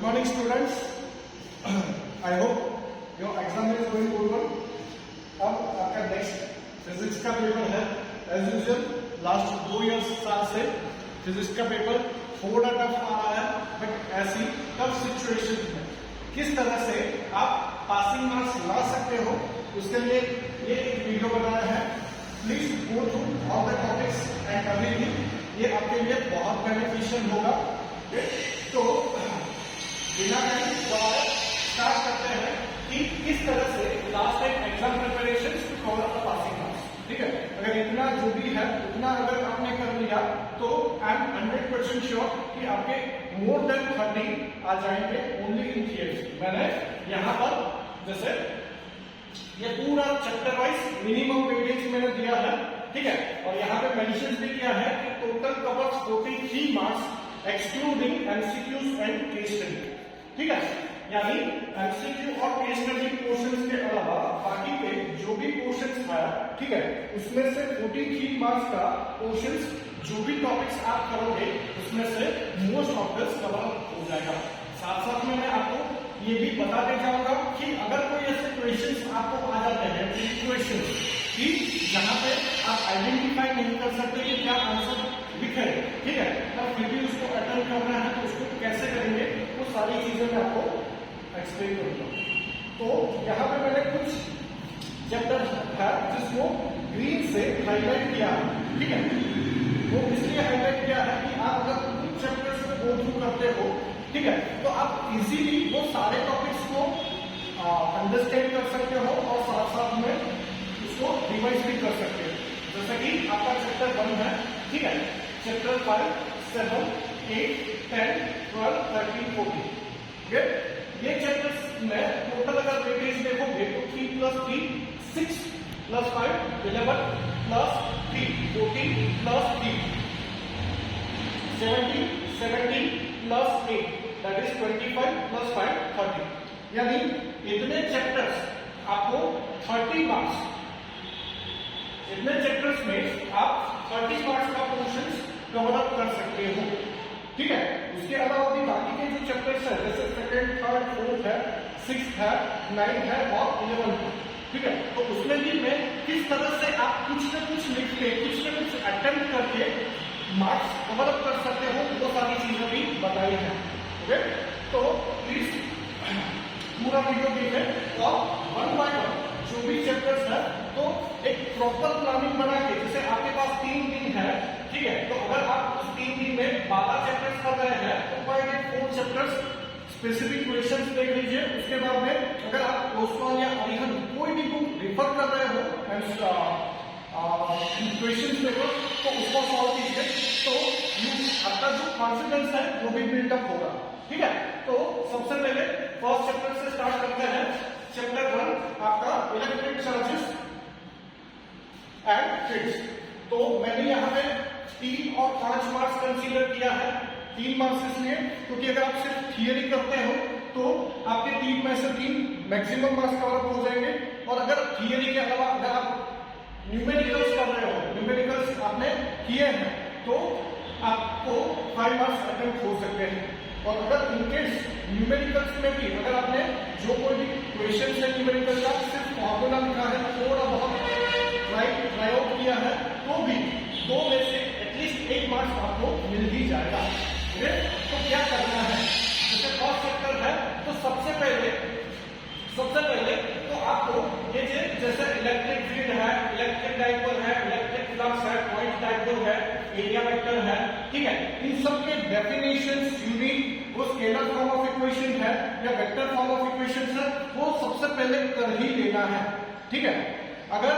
Good morning, students. I hope your exam is going good one. अब आपका next physics का paper है. As usual last 2 साल से फिजिक्स का पेपर थोड़ा टफ आ रहा है, बट ऐसी टफ सिचुएशन में किस तरह से आप पासिंग मार्क्स ला सकते हो, उसके लिए ये एक वीडियो बनाया है. Please go through all the topics and everything. ये आपके लिए बहुत बेनिफिशियल होगा. तो बिना टाइम स्टार्ट करते हैं कि किस तरह से last time exam preparation to cover the passing marks. ठीक है, अगर इतना जो भी है उतना अगर आपने कर लिया तो आई एम 100% श्योर कि आपके मोर देन 30 आ जाएंगे ओनली इन थियरी. मैंने यहाँ पर जैसे ये पूरा चैप्टर वाइज मिनिमम वेटेज मैंने दिया है. ठीक है, और यहाँ पे मेंशन भी किया है कि total covers 43 marks excluding MCQs and case study. ठीक है, यानी एमसीक्यू और केस स्टडी पोर्शंस के अलावा बाकी के जो भी पोर्शंस है, ठीक है, उसमें से 43 मार्क्स का पोर्शंस जो भी टॉपिक्स आप करोगे उसमें से मोस्ट ऑफ दिस कवर हो जाएगा. साथ साथ में मैं आपको ये भी बताते जाऊंगा कि अगर कोई ऐसे क्वेश्चंस आपको आ जाते हैं क्वेश्चंस कि जहां पे आप आइडेंटिफाई नहीं कर सकते कि क्या आंसर लिखे, ठीक है, तब फिर भी उसको अटेम्प्ट करना है तो उसको कैसे करेंगे, वो सारी चीजें मैं आपको एक्सप्लेन करूंगा. तो यहाँ पे मैंने कुछ चैप्टर है जिसको ग्रीन से हाईलाइट किया है. ठीक है, वो इसलिए हाईलाइट किया है कि आप अगर कुछ चैप्टर्स को गो थ्रू करते हो, ठीक है, तो आप इजीली वो सारे टॉपिक्स को अंडरस्टैंड कर सकते हो और साथ साथ में उसको रिवाइज भी कर सकते हो. जैसे कि आपका चैप्टर 1 है, ठीक है, चैप्टर 5, 7, 8, 10, 12, 13, 14. ये चैप्टर्स में टोटल अगर वेटेज देखोगे तो 3 + 3 6 + 5 11 + 3 14 + 3 17 + 8 दैट इज 25 + 5 30. यानी इतने चैप्टर्स आपको 30 मार्क्स, इतने चैप्टर्स में आप 30 मार्क्स का पोर्शन कवर अप कर सकते हो. ठीक है, उसके अलावा भी बाकी के जो चैप्टर्स है जैसे 2nd, 3rd, 4th है, 6th है, 9th है और 11th है. ठीक है, तो उसमें भी मैं किस तरह से आप कुछ न कुछ लिख के कुछ न कुछ अटेम्प्ट करके मार्क्स कवर अप कर सकते हो, वो सारी चीजें भी बताई हैं. ओके, तो प्लीज पूरा वीडियो देखें और 1 by 1 जो भी चैप्टर्स है तो एक प्रॉपर प्लानिंग बना के, जैसे आपके पास 3 दिन है, ठीक है, तो अगर आप उस 3 दिन में 12 चैप्टर्स कर रहे हैं तो by date 4 chapters specific questions देख लीजिए. उसके बाद में अगर आप ओसवाल या अरिहंत कोई भी बुक रिफर कर रहे हो क्वेश्चन पेपर तो उसको सॉल्व कीजिए, तो आपका जो कॉन्फिडेंस है वो भी बिल्डअप होगा. ठीक है, तो सबसे पहले फर्स्ट चैप्टर से स्टार्ट करते हैं. चैप्टर 1 आपका इलेक्ट्रिक चार्जेस एंड फिट्स. तो मैंने यहाँ पे 3 और 5 मार्क्स कंसीडर किया है. 3 मार्क्स इसलिए क्योंकि अगर आप सिर्फ थियरी करते हो तो आपके 3 में से 3 मैक्सिमम मार्क्स कवर अप हो जाएंगे. और अगर थियरी के अलावा अगर आप न्यूमेरिकल्स कर रहे हो, न्यूमेरिकल्स आपने किए हैं, तो आपको 5 मार्क्स अटेम्प्ट हो सकते हैं. और अगर इनकेस न्यूमेरिकल्स में भी अगर आपने जो कोई भी क्वेश्चन है न्यूमेरिकल का सिर्फ फॉर्मूला लिखा है, थोड़ा बहुत ट्राई आउट किया है, तो भी 2 में से एटलीस्ट 1 मार्क्स आपको मिल ही जाएगा. तो क्या करना है, जैसे फर्स्ट चैप्टर है तो सबसे पहले तो आपको ये जैसे इलेक्ट्रिक फील्ड है, इलेक्ट्रिक डाइपोल है, इलेक्ट्रिक फ्लक्स है, पॉइंट डाइपोल है, एरिया वेक्टर है, ठीक है, इन सब के डेफिनेशंस यूनिट वो स्केलर फॉर्म ऑफ इक्वेशन है या वेक्टर फॉर्म ऑफ इक्वेशन है, वो सबसे पहले कर ही लेना है. ठीक है, अगर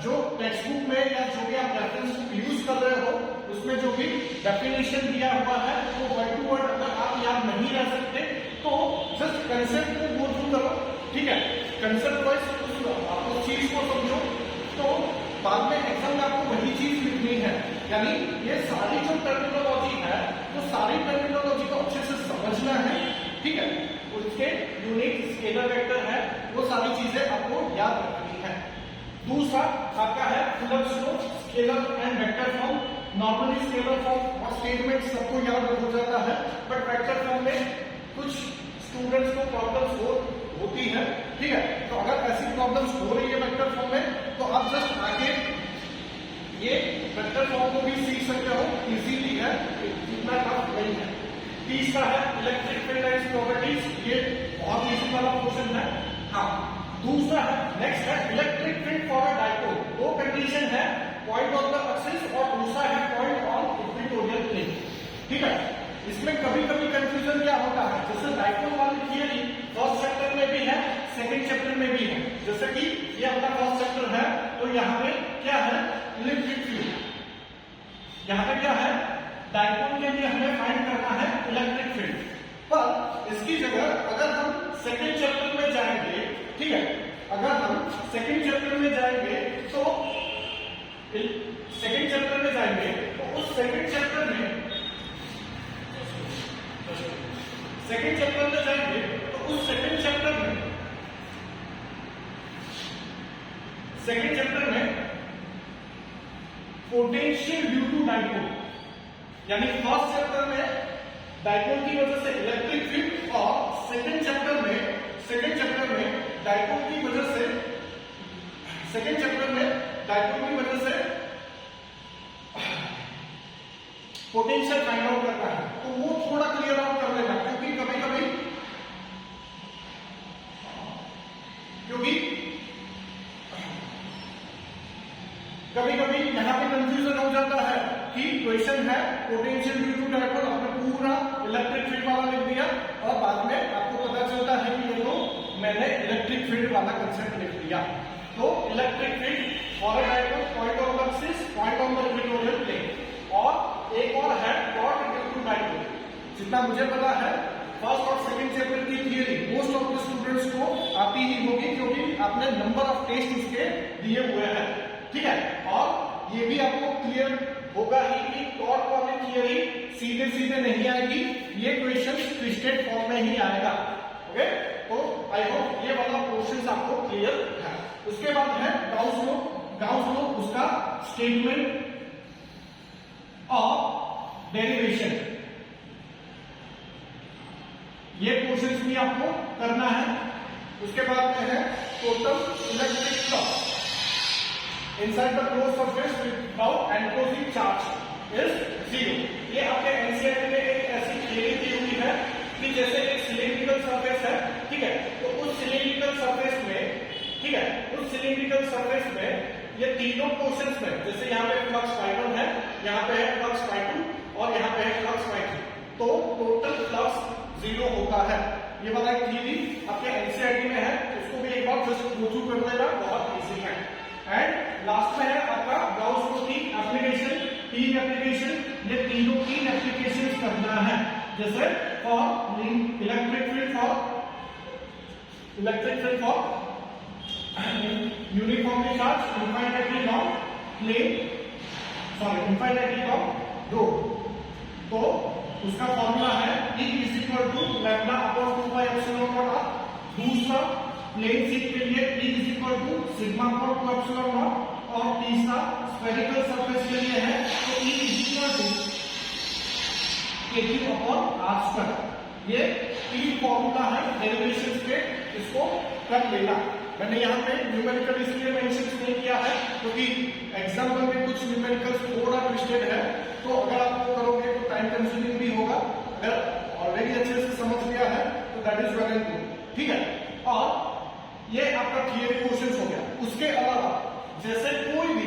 जो टेक्स्ट बुक में या जो भी आप रेफरेंस बुक यूज कर रहे हो उसमें जो भी डेफिनेशन दिया हुआ है वो वर्ड टू वर्ड अगर आप याद नहीं रह सकते तो जस्ट कंसेप्ट को गो थ्रू करो. ठीक है, कंसेप्ट वाइज आप उस चीज को समझो, तो बाद में एग्जाम में आपको वही चीज लिखनी है. यानी ये सारी जो टर्मिनोलॉजी है तो सारी टर्मिनोलॉजी को अच्छे से समझना है. ठीक है, उसके यूनिट स्केलर वेक्टर है, वो सारी चीजें आपको याद रखनी है. दूसरा आपका है Coulomb's law, scalar and vector form. Normally scalar form और स्टेटमेंट सबको याद हो जाता है, बट वेक्टर फॉर्म में कुछ स्टूडेंट्स को प्रॉब्लम्स होती है, ठीक है। तो अगर ऐसी प्रॉब्लम्स हो रही है वेक्टर फॉर्म में, तो आप जस्ट आगे ये वेक्टर फॉर्म को भी सीख सकते हो, इजीली है, इतना टफ नहीं है। तीसरा है इलेक्ट्रिक फील्ड एंड प्रॉपर्टीज, ये बहुत इजी वाला क्वेश्चन है। हाँ, दूसरा है, नेक्स्ट है electric field for a dipole. दो कंडीशन है, पॉइंट ऑन द एक्सिस और दूसरा है पॉइंट ऑन इक्वेटोरियल प्लेन, ठीक है। इसमें कभी कभी कंफ्यूजन क्या होता है, जैसे डाइपोल वाली थियरी फर्स्ट चैप्टर में भी है, सेकंड चैप्टर में भी है। जैसे कि ये अपना फर्स्ट चैप्टर है, तो यहाँ पे क्या है, इलेक्ट्रिक फील्ड। यहाँ पे क्या है, डाइपोल के लिए हमें फाइंड करना है इलेक्ट्रिक फील्ड। पर इसकी जगह अगर हम सेकंड चैप्टर में जाएंगे, ठीक है, अगर हम सेकंड चैप्टर में जाएंगे तो सेकंड चैप्टर में जाएंगे तो उस सेकंड चैप्टर में सेकंड चैप्टर में जाएंगे तो उस सेकंड चैप्टर में पोटेंशियल ड्यू टू डाइपोल, यानी फर्स्ट चैप्टर में डाइपोल की वजह से इलेक्ट्रिक फील्ड और सेकंड चैप्टर में डाइपोल की वजह से पोटेंशियल फाइंड आउट करना है। तो वो थोड़ा क्लियर आउट कर लेना, क्योंकि कभी कभी यहां पे कंफ्यूजन हो जाता है कि क्वेश्चन है पोटेंशियल ड्यू टू डाइपोल, आपने पूरा इलेक्ट्रिक फील्ड वाला लिख दिया और बाद में आपको पता चलता है कि ये तो मैंने इलेक्ट्रिक फील्ड वाला कंसेप्ट लिख दिया। तो electric field for a dipole, point of axis, point on the equatorial plane, और एक और है डॉट ड्यू टू डाइपोल। जितना मुझे पता है फर्स्ट और सेकंड चैप्टर की theory most of the students को आती ही होगी, क्योंकि आपने नंबर ऑफ टेस्ट उसके दिए हुए हैं, ठीक है। और ये भी आपको क्लियर होगा ही कि डॉट वाली थियरी सीधे सीधे नहीं आएगी, ये क्वेश्चन ट्विस्टेड फॉर्म में ही आएगा, ओके। तो आई होप ये वाला क्वेश्चन आपको क्लियर है। उसके बाद है गाउस लॉ। गाउस लॉ उसका स्टेटमेंट और डेरिवेशन, ये क्वेश्चन भी आपको करना है। उसके बाद में है total electric flux inside the closed surface without enclosing charge is 0। ये आपके एनसीईआरटी में एक ऐसी थियरी दी हुई है कि जैसे एक सिलिंड्रिकल सरफेस है, ठीक है, तो उस सिलिंड्रिकल सरफेस में, ठीक है, उस सिलिंड्रिकल सरफेस में ये तीनों पोर्शंस में, जैसे यहाँ पे फ्लक्स फाई1 है, यहाँ पे है फ्लक्स फाई2 और यहाँ पे है फ्लक्स फाई3, तो टोटल फ्लक्स 0 होता है। ये वाला एक थियरी आपके एनसीईआरटी में है, उसको भी एक बार जस्ट गो थ्रू कर लेना, बहुत इजी है। एंड लास्ट में है आपका गाउस लॉ की एप्लीकेशन, तीन एप्लीकेशन, ये तीनों तीन एप्लीकेशन करना है। जैसे for electric field for uniformly charge infinitely long plane, infinitely long rod, तो उसका फॉर्मूला है E = लैम्डा अपॉन 2πε0। दूसरा प्लेन शीट के लिए E = सिग्मा अपॉन 2ε0, और तीसरा स्फेरिकल सरफेस के लिए है तो E = kq अपॉन r²। ये तीन फॉर्मूला है डेरिवेशंस के, इसको कर लेना। मैंने यहाँ पे न्यूमेरिकल इसलिए मेंशन नहीं किया है क्योंकि एग्जाम्पल में कुछ न्यूमेरिकल्स थोड़ा ट्विस्टेड है, तो अगर आप वो करोगे तो टाइम कंज्यूमिंग भी होगा। अगर ऑलरेडी अच्छे से समझ लिया है तो that is well and good, ठीक है। और ये आपका थियरी क्वेश्चन हो गया। उसके अलावा जैसे कोई भी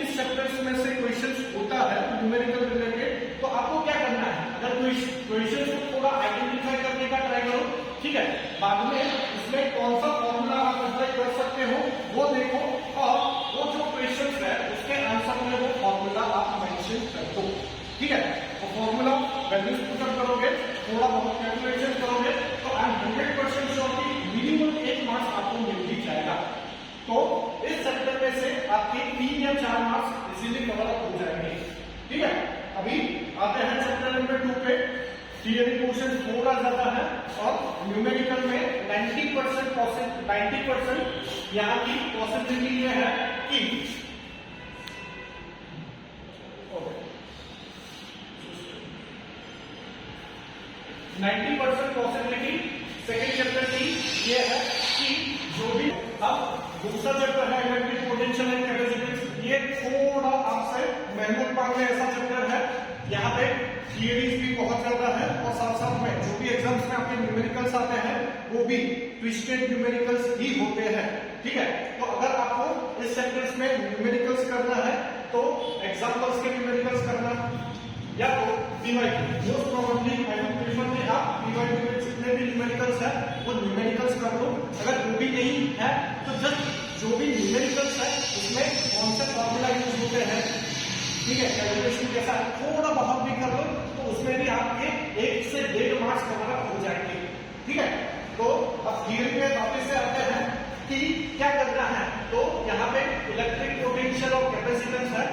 इस चैप्टर्स में से क्वेश्चंस होता है न्यूमेरिकल रिलेटेड, तो आपको क्या करना है, अगर क्वेश्चंस को थोड़ा आइडेंटिफाई करने का ट्राई करो, ठीक है। बाद में इसमें कौन सा फॉर्मूला आप अप्लाई कर सकते हो वो देखो, और वो जो क्वेश्चंस है उसके आंसर में वो फॉर्मूला आप मेंशन कर दो, ठीक है। और फॉर्मूला वैल्यूज पुट करोगे, थोड़ा बहुत कैलकुलेशन करोगे, तो आई एम 100% श्योर कि मिनिमम 1 मार्क्स आपको मिल ही जाएगा। तो इस चैप्टर में से आपके 3 या 4 मार्क्स इजीली कवर अप हो जाएंगे, ठीक है। अभी आते हैं चैप्टर नंबर 2 पे। थियरी क्वेश्चन थोड़ा ज्यादा है और न्यूमेरिकल में 90% यहाँ की पॉसिबिलिटी ये है कि 90% पॉसिबिलिटी ये है कि जो भी अब दूसरा चैप्टर है इलेक्ट्रिक पोटेंशियल एंड कैपेसिटेंस, ये थोड़ा आपसे मेहनत मांगने ऐसा चैप्टर है। यहाँ पे थियरीज भी बहुत ज्यादा है और साथ साथ में जो भी एग्जाम्स में आपके न्यूमेरिकल्स आते हैं वो भी ट्विस्टेड न्यूमेरिकल्स ही होते हैं। ठीक है, तो अगर आपको इस चैप्टर्स में न्यूमेरिकल्स करना है तो एग्जाम्पल्स के न्यूमेरिकल्स करना, या तो PYQ, most probably I would prefer कि आप पीवाईक्यू में जितने भी न्यूमेरिकल्स है वो न्यूमेरिकल्स कर लो। अगर वो भी नहीं है तो जस्ट जो भी न्यूमेरिकल्स है उसमें कौन से फॉर्मूला यूज होते हैं, ठीक है, कैलकुलेशन कैसा है, थोड़ा बहुत भी कर लो तो उसमें भी आपके 1 से 1.5 मार्क्स कवर हो जाएंगे। ठीक है, तो अब थियरी में वापस से आते हैं कि क्या करना है। तो यहाँ पे इलेक्ट्रिक पोटेंशियल और कैपेसिटेंस है,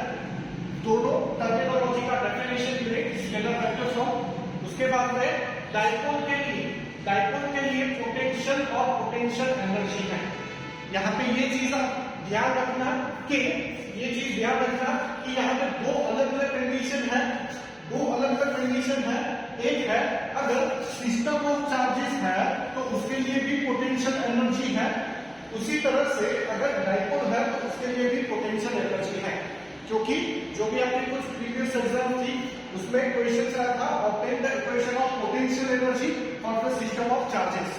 दोनों टर्मिनोलॉजी का definition unit scalar vector form. उसके बाद में डाइपोल के लिए पोटेंशियल और पोटेंशियल एनर्जी है। यहाँ पे ये चीज आप ध्यान रखना कि यहाँ पे दो अलग अलग कंडीशन है। एक है अगर सिस्टम ऑफ चार्जेस है तो उसके लिए भी पोटेंशियल एनर्जी है, उसी तरह से अगर डाइपोल है तो उसके लिए भी पोटेंशियल एनर्जी है। क्योंकि जो भी आपकी कुछ प्रीवियस एग्जाम थी उसमें क्वेश्चन आया था obtain the equation of potential energy for the system of charges.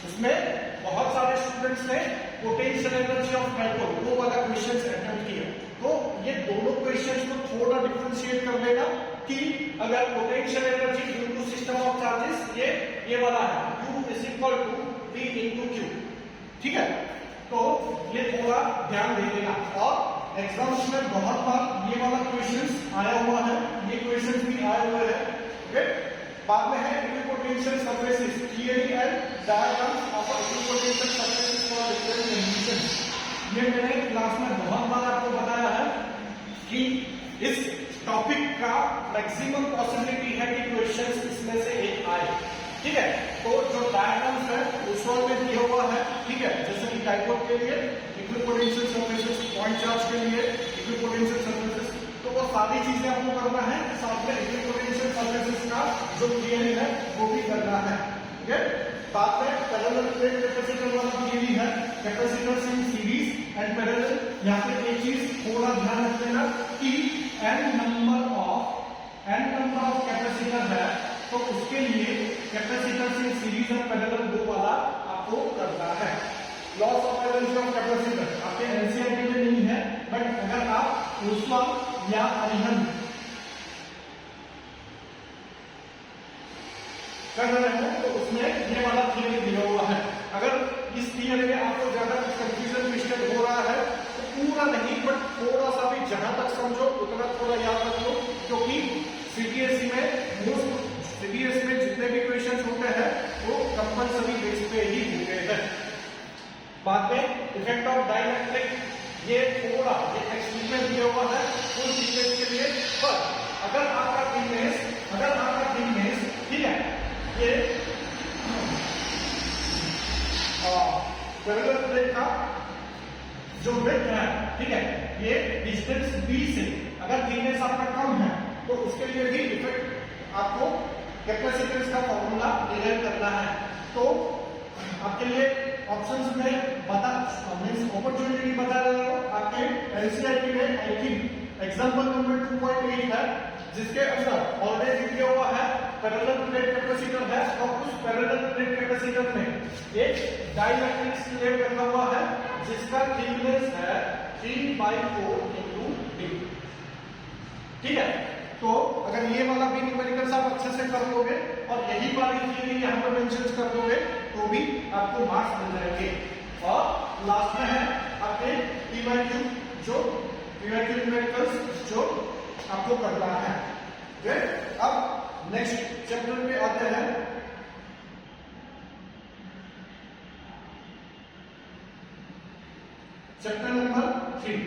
उसमें बहुत सारे स्टूडेंट्स ने पोटेंशियल एनर्जी ऑफ डाइपोल वो वाला क्वेश्चन अटेम्प्ट किया। तो ये दोनों क्वेश्चंस को थोड़ा डिफरेंशिएट कर लेना कि अगर potential energy due to system of charges ये वाला है Q is equal to V into Q। ठीक है, तो ये थोड़ा ध्यान दे देना। और एग्जाम्स में बहुत बार ये वाला क्वेश्चंस आया हुआ है, ये क्वेश्चंस भी आए हुए हैं। ओके, बाद में है equipotential surfaces, theory and diagrams of equipotential surfaces for different conditions. ये मैंने क्लास में बहुत बार आपको बताया है कि इस टॉपिक का मैक्सिमम पॉसिबिलिटी है कि क्वेश्चंस इसमें से एक आए। ठीक है, तो जो डायग्राम्स है उस में दिया हुआ है। ठीक है, जैसे कि डाइपोल के लिए इक्विपोटेंशियल सरफेसेस, पॉइंट चार्ज के लिए इक्विपोटेंशियल सरफेसेस, तो वो सारी चीजें आपको करना है। साथ में इक्विपोटेंशियल सरफेसेस का जो थियरी है वो भी करना है। ठीक है, बाद में पैरेलल प्लेट कैपेसिटर वाला थियरी है, capacitors in series and parallel. यहाँ पे एक चीज थोड़ा ध्यान रख लेना कि n नंबर ऑफ कैपेसिटर है तो उसके लिए कैपेसिटर्स इन सीरीज और पैरेलल वो वाला आपको करना है। Loss of energy of capacitor आपके एनसीईआरटी में नहीं है, बट अगर आप ऊष्मा या अरिहंत कर रहे हैं तो उसमें ये वाला थियरी दिया हुआ है। अगर इस थियरी में आपको ज्यादा कुछ कंफ्यूजन मिस्टेक हो रहा है तो पूरा नहीं बट थोड़ा सा भी जहां तक समझो उतना थोड़ा याद रख लो, क्योंकि सीबीएसई में जितने भी क्वेश्चन होते हैं वो कंपलसरी बेस पे ही होते हैं। बाद में इफेक्ट ऑफ डाइलेक्ट्रिक, ये थोड़ा ये एक्सपेरिमेंट दिया हुआ है उन सीक्वेंस के लिए। पर अगर आपका थिकनेस ठीक है, ये पैरेलल प्लेट का जो विड्थ है, ठीक है, ये डिस्टेंस b से अगर थिकनेस आपका कम है तो उसके लिए भी इफेक्ट आपको कैपेसिटेंस का फॉर्मूला डिराइव करना है। तो आपके लिए ऑप्शंस में अपॉर्चुनिटी बता रहा हूं। आपके एनसीईआरटी में आई थिंक एग्जांपल नंबर 2.8 है जिसके अंदर ऑलरेडी दिया हुआ है पैरेलल प्लेट कैपेसिटर है और उस पैरेलल प्लेट कैपेसिटर में एक डाइलेक्ट्रिक स्लैब रखा हुआ है जिसका थिकनेस है 3/4 × d। ठीक है, तो अगर ये वाला भी न्यूमेरिकल्स आप अच्छे से कर लोगे और यही वाली थियरी यहाँ पर मेंशन कर दोगे तो भी आपको मार्क्स मिल जाएंगे। और लास्ट में है आपके पीवाईक्यू न्यूमेरिकल्स जो आपको करना है। अब नेक्स्ट चैप्टर पे आते हैं। चैप्टर नंबर 3,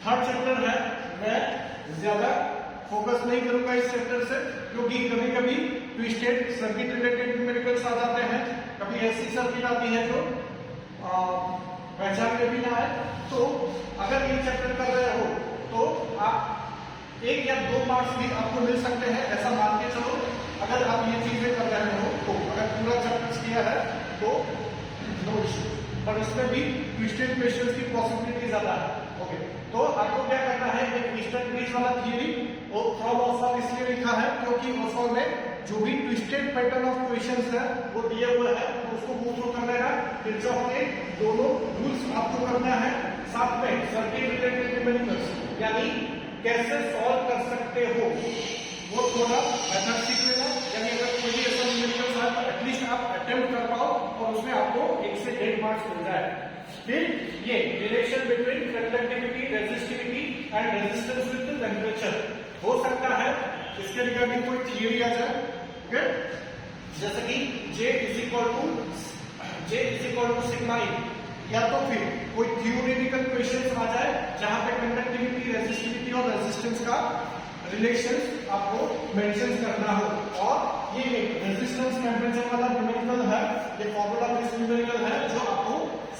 थर्ड चैप्टर है। मैं ज्यादा फोकस नहीं करूंगा इस चैप्टर से, क्योंकि कभी कभी ट्विस्टेड सर्किट रिलेटेड न्यूमेरिकल्स आ जाते हैं, कभी ऐसी सर्किट आती है जो पहचान में भी ना आए। तो अगर ये चैप्टर कर रहे हो तो आप 1 या 2 मार्क्स भी आपको मिल सकते हैं, ऐसा मान के चलो। अगर आप ये चीजें कर रहे हो तो अगर पूरा चैप्टर पर उसमें भी ट्विस्टेड क्वेश्चंस की पॉसिबिलिटी ज्यादा है। ओके, तो आपको क्या करना है, एक ट्विस्टेड ब्रिज वाला थियरी और फ्रॉम ऑसवाल्ड इसलिए लिखा है क्योंकि ऑसवाल्ड में जो भी ट्विस्टेड पैटर्न ऑफ क्वेश्चंस है वो दिए हुए हैं, तो उसको गो थ्रू करना है। किरचॉफ के दोनों रूल्स आपको करना है, साथ में सर्किट रिलेटेड न्यूमेरिकल्स यानी कैसे सॉल्व कर सकते हो वो थोड़ा मेथड सीख लेना। यानी अगर कोई भी ऐसा न्यूमेरिकल्स है तो एटलीस्ट आप अटेम्प्ट कर पाओ और उसमें आपको 1 से 1.5 मार्क्स मिल जाए। फिर ये relation between conductivity, resistivity and resistance with temperature हो सकता है इसके रिगार्डिंग कोई थियरी आ जाए। ओके, जैसे कि J is equal to sigma E, या तो फिर कोई थ्योरेटिकल क्वेश्चन आ जाए जहां पे कंडक्टिविटी, रेजिस्टिविटी और रेजिस्टेंस का रिलेशंस आपको मेंशन करना हो। और ये एक रेजिस्टेंस टेम्परेचर वाला न्यूमेरिकल है, ये फॉर्मूला बेस्ड न्यूमेरिकल है जो आपको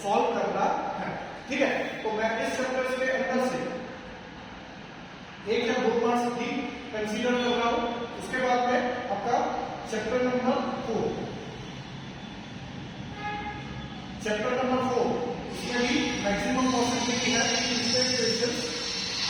सॉल्व करना है। ठीक है, तो मैं इस चैप्टर के अंदर से 1 या 2 मार्क्स भी कंसीडर कर रहा हूं। उसके बाद में आपका चैप्टर नंबर 4 इसमें भी मैक्सिमम पॉसिबिलिटी है कि इसमें क्वेश्चन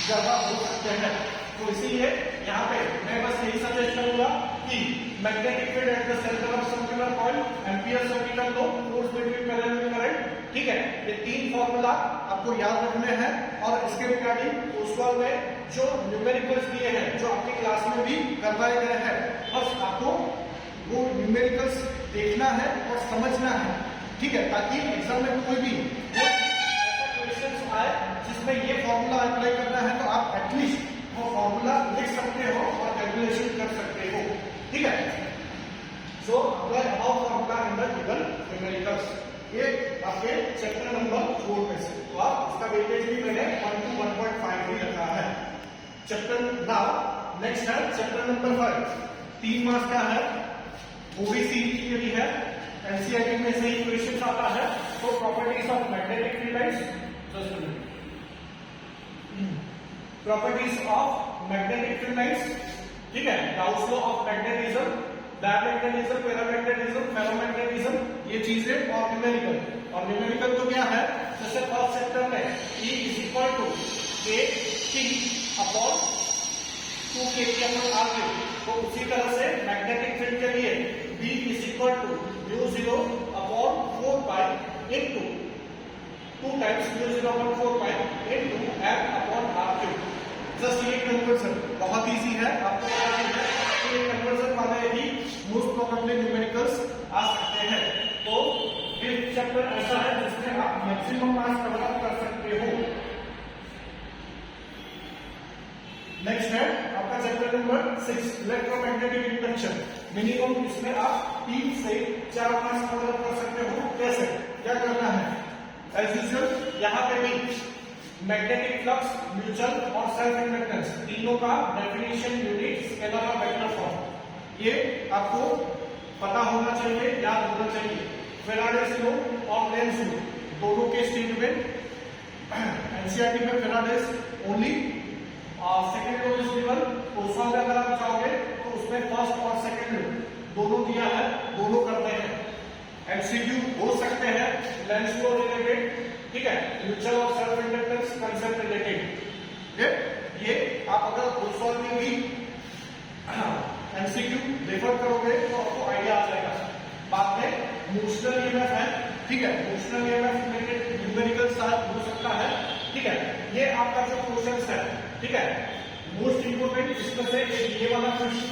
ज्यादा हो सकते हैं। तो इसीलिए यहाँ पे मैं बस यही सजेस्ट करूंगा कि magnetic field at the centre of circular coil, ampere circuital low, force between parallel current. ठीक है, ये 3 फॉर्मूला आपको याद रखने हैं और इसके रिगार्डिंग ऑसवाल्ड में जो न्यूमेरिकल्स दिए हैं जो आपकी क्लास में भी करवाए गए हैं, बस आपको वो न्यूमेरिकल्स देखना है और समझना है। ठीक है, ताकि एग्जाम में कोई भी ऐसा क्वेश्चन आए जिसमें ये फॉर्मूला अप्लाई करना है तो आप एटलीस्ट वो फॉर्मूला लिख सकते हो और कैलकुलेशन कर सकते हो। ठीक है, so apply above formula in the given numericals, ये आपके चैप्टर नंबर 4 में से। तो आप उसका वेटेज भी मैंने 1 to 1.5 ही रखा है। चैप्टर नाउ नेक्स्ट है चैप्टर नंबर 5, 3 मार्क्स का है, ओबीसी थियरी है, एनसीईआरटी में से ही क्वेश्चन आता है। तो properties of magnetic field lines, properties of magnetic field lines. ठीक है, Gauss law of magnetism, diamagnetism, paramagnetism, ferromagnetism, ये चीजें और न्यूमेरिकल। और न्यूमेरिकल तो क्या है, जैसे फर्स्ट चैप्टर में E is equal to KT upon 2KT upon R, तो उसी तरह से मैग्नेटिक फील्ड के लिए B is equal to μ0 upon 4 pi into 2 times μ0 upon 4 pi into M upon R। Just ये कन्वर्जन बहुत इजी है, आपको पता है कि ये कन्वर्जन वाले ही मोस्ट प्रोबेबली न्यूमेरिकल्स आ सकते हैं। तो फिफ्थ चैप्टर ऐसा है जिसमें आप मैक्सिमम मार्क्स कवर कर सकते हो। नेक्स्ट है आपका chapter number 6, electromagnetic induction. Minimum इसमें आप 3 से 4 मार्क्स कवर कर सकते हो। कैसे, क्या करना है, एज यूजुअल यहाँ पे भी मैग्नेटिक फ्लक्स, म्यूचुअल और सेल्फ इंडक्टेंस तीनों का डेफिनेशन, यूनिट, स्केलर और वेक्टर फॉर्म ये आपको पता होना चाहिए, याद होना चाहिए। फेराडेज लॉ और लेंज लॉ दोनों के स्टेटमेंट एनसीईआरटी में Faraday's only second law is given. Oswald अगर आप चाहोगे तो उसमें फर्स्ट और सेकंड लॉ दोनों दिया है, दोनों करते हैं। एमसीक्यू हो सकते हैं लेंज लॉ रिलेटेड, ठीक है, म्यूचुअल और सेल्फ इंडक्टेंस कंसेप्ट रिलेटेड। ये आप अगर ऑसवाल्ड में भी एमसीक्यू रेफर करोगे तो आपको आइडिया आ जाएगा। बाद में मोशनल ईएमएफ है, ठीक है, मोशनल ईएमएफ रिलेटेड न्यूमेरिकल साथ हो सकता है। ठीक है, ये आपका जो क्वेश्चन है, ठीक है, मोस्ट इंपोर्टेंट इसमें से एक ये वाला क्वेश्चन,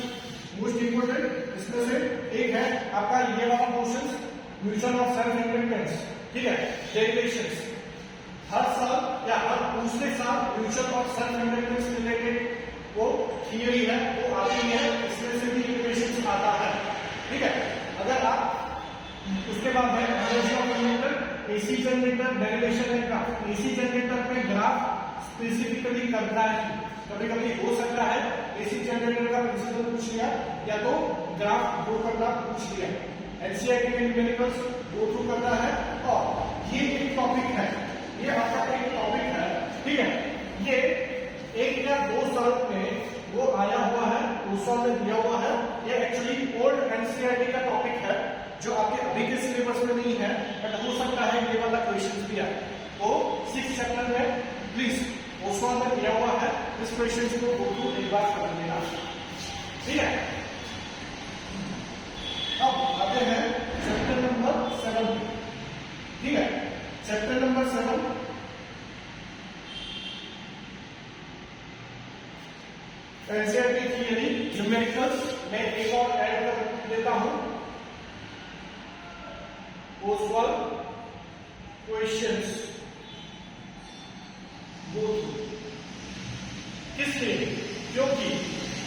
मोस्ट इंपोर्टेंट इसमें से एक है आपका ये वाला क्वेश्चन, म्यूचुअल और सेल्फ इंडक्टेंस। ठीक है, डेरिवेशंस हर साल या हर दूसरे साल म्यूचुअल और सेल्फ इंडक्टेंस रिलेटेड वो थियरी है वो आती है, इसमें से भी इक्वेशंस आता है। ठीक है, अगर आप उसके बाद है analysis of generator, AC generator, derivation and graph. AC generator में ग्राफ स्पेसिफिकली करना है, कभी कभी हो सकता है एसी जनरेटर का प्रिंसिपल पूछ लिया या तो ग्राफ ड्रॉ करना पूछ लिया। एनसीईआरटी में न्यूमेरिकल्स गो थ्रू करना है और ये एक टॉपिक है, ये आपका एक टॉपिक है। ठीक है, ये 1 या 2 साल में वो आया हुआ है, ऑसवाल्ड में दिया हुआ है। ये एक्चुअली ओल्ड एनसीईआरटी का टॉपिक है जो आपके अभी के सिलेबस सिलेबस में नहीं है, बट हो सकता है ये वाला क्वेश्चन भी आए। तो 6 चैप्टर में प्लीज ओसवाल में दिया हुआ है, इस क्वेश्चन को गो थ्रू एक बार कर लेना, ठीक है। अब आते हैं चैप्टर नंबर 7, ठीक है। Chapter number 7 NCERT theory numericals में एक और ऐड कर देता हूं, ओसवाल क्वेश्चंस गो थ्रू। किस लिए? क्योंकि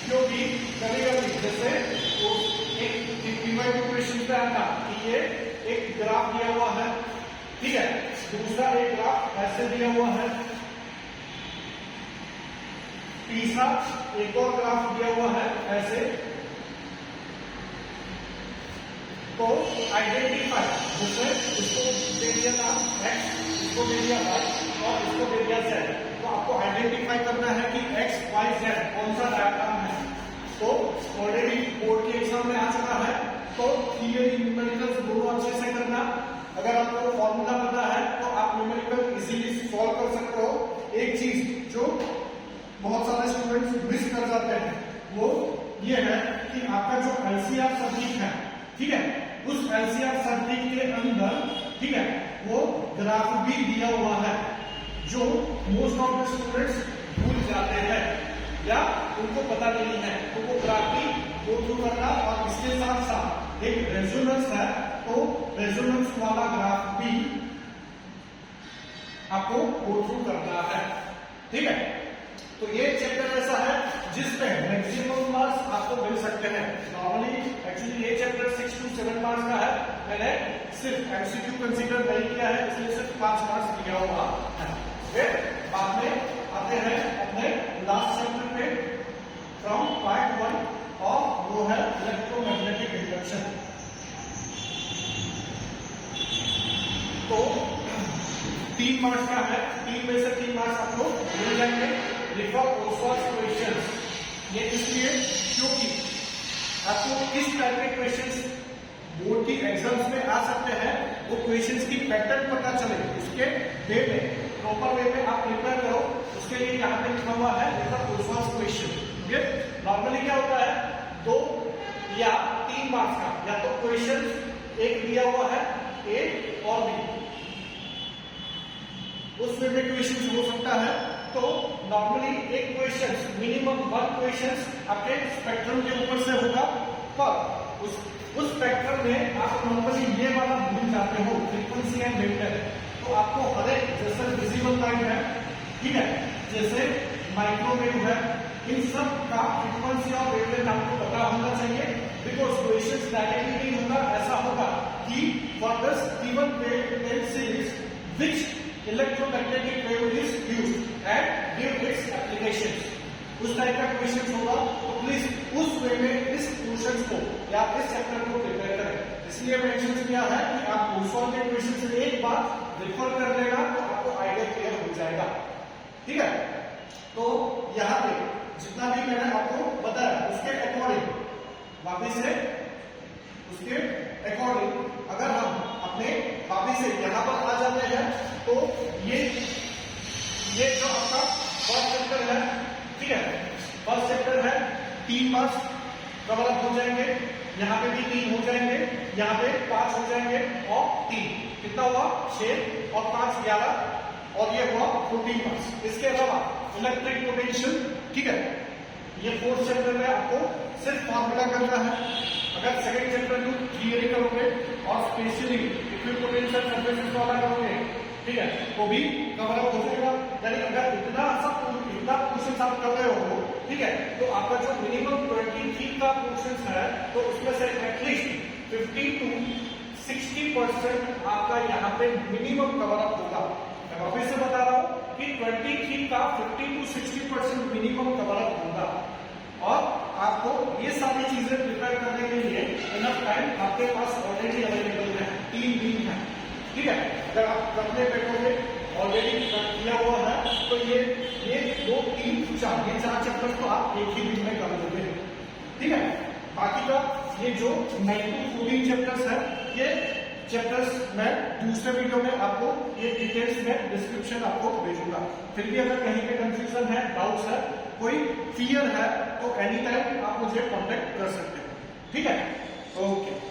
कभी कभी जैसे एक क्वेश्चन पे आता कि ये एक ग्राफ दिया हुआ है, ठीक है, दूसरा एक ग्राफ ऐसे दिया हुआ है, तीसरा एक और ग्राफ दिया हुआ है ऐसे। तो आइडेंटिफाई, जैसे इसको दे दिया था x, इसको दे दिया y और इसको दे दिया z, तो आपको आइडेंटिफाई करना है कि x, y, z कौन सा डायग्राम है। तो ऑलरेडी बोर्ड के एग्जाम में आ चुका है, तो थियरी न्यूमेरिकल्स दोनों अच्छे से करना। अगर आपको फॉर्मूला पता है तो आप न्यूमेरिकल इजीली सॉल्व कर सकते हो। एक चीज जो बहुत सारे स्टूडेंट्स मिस कर जाते हैं वो ये है कि आपका जो एलसीआर सर्किट है, ठीक है, उस एलसीआर सर्किट के अंदर, ठीक है, वो ग्राफ भी दिया हुआ है, जो मोस्ट ऑफ द स्टूडेंट्स भूल जाते हैं या उनको पता नहीं है। तो वो ग्राफ भी गो थ्रू करना, और इसके साथ साथ एक रेजोनेंस है, तो रेजोनेंस वाला ग्राफ भी आपको गो थ्रू करना है, ठीक है। तो ये चैप्टर ऐसा है जिसमें मैक्सिमम मार्क्स आपको मिल सकते हैं। नॉर्मली एक्चुअली ये चैप्टर 6 to 7 मार्क्स का है, मैंने सिर्फ एमसीक्यू कंसीडर नहीं किया है, इसलिए सिर्फ 5 मार्क्स दिया हुआ है। फिर बाद में आते हैं अपने लास्ट चैप्टर पे, फ्रॉम पार्ट 1, और वो है इलेक्ट्रोमैग्नेटिक इंडक्शन। तो 3 मार्क्स का है, 3 में से 3 मार्क्स आपको मिल जाएंगे। रिफर ओसवाल क्वेश्चंस, ये इसलिए क्योंकि आपको किस टाइप के क्वेश्चंस बोर्ड की एग्जाम्स में आ सकते हैं, वो क्वेश्चंस की पैटर्न पता चले, उसके वे में प्रॉपर वे में आप प्रिपेयर करो, उसके लिए यहाँ पे लिखा हुआ है रिफर ओसवाल क्वेश्चन। ठीक है, नॉर्मली क्या होता है 2 या 3 मार्क्स का, या तो क्वेश्चन एक दिया हुआ है ए और बी, उस वे में क्वेश्चन हो सकता है। तो नॉर्मली एक क्वेश्चन, मिनिमम 1 क्वेश्चन आपके स्पेक्ट्रम के ऊपर से होगा, पर उस स्पेक्ट्रम में आप नॉर्मली ये वाला भूल जाते हो, फ्रीक्वेंसी एंड वेवलेंथ। तो आपको हर एक, जैसे विजिबल लाइट है, ठीक है, जैसे माइक्रोवेव है, इन सब का फ्रीक्वेंसी और वेवलेंथ आपको पता होना चाहिए, बिकॉज क्वेश्चन डायरेक्टली नहीं होगा, ऐसा होगा कि for this given wavelength series which electromagnetic wave is used and give its applications, उस टाइप का क्वेश्चन होगा। तो प्लीज उस वे में इस क्वेश्चन को या इस चैप्टर को प्रिपेयर करें। इसलिए मेंशन किया है कि आप ओसवाल के क्वेश्चन से एक बार रेफर कर लेना, तो आपको आइडिया क्लियर हो जाएगा, ठीक है। तो यहाँ पे जितना भी मैंने आपको बताया उसके अकॉर्डिंग, वापिस से उसके अकॉर्डिंग अगर हम अपने वापिस से यहाँ पर आ जाते हैं, तो ये जो आपका फर्स्ट चैप्टर है, ठीक है, फर्स्ट चैप्टर है, 3 मार्क्स कवर अप हो जाएंगे, यहाँ पे भी 3 हो जाएंगे, यहाँ पे 5 हो जाएंगे, और 3 कितना हुआ 6 और 5 11, और ये हुआ 14 मार्क्स। इसके अलावा इलेक्ट्रिक पोटेंशियल, ठीक है, ये 4th चैप्टर में आपको सिर्फ फॉर्मूला करना है। अगर सेकंड चैप्टर में थियरी करोगे और स्पेशली इक्विपोटेंशियल सर्फेसेस वाला करोगे, ठीक है, तो भी कवर अप हो जाएगा। यानी अगर इतना क्वेश्चन आप कर रहे हो, ठीक है, तो आपका जो मिनिमम 23 का क्वेश्चन है, तो उसमें से एटलीस्ट 50 to 60% आपका यहाँ पे मिनिमम कवर अप होगा। मैं वापिस से बता रहा हूँ कि 23 का 50 to 60% मिनिमम कवर अप होगा, और आपको ये सारी चीजें प्रिपेयर करने के लिए इनफ टाइम आपके पास ऑलरेडी अवेलेबल है, 3 दिन है, ठीक है। अगर आप करने बैठोगे ऑलरेडी किया हुआ है, तो ये 2 3 4 ये 4 चैप्टर तो आप एक ही दिन में कर लोगे, ठीक है। बाकी का ये जो 9 to 14 चैप्टर्स है, ये चैप्टर्स मैं दूसरे वीडियो में आपको ये डिटेल्स में डिस्क्रिप्शन आपको भेजूंगा। फिर भी अगर कहीं पे कंफ्यूजन है, डाउट्स है, कोई फियर है, तो एनी टाइम आप मुझे कांटेक्ट कर सकते हैं। ठीक है, ओके।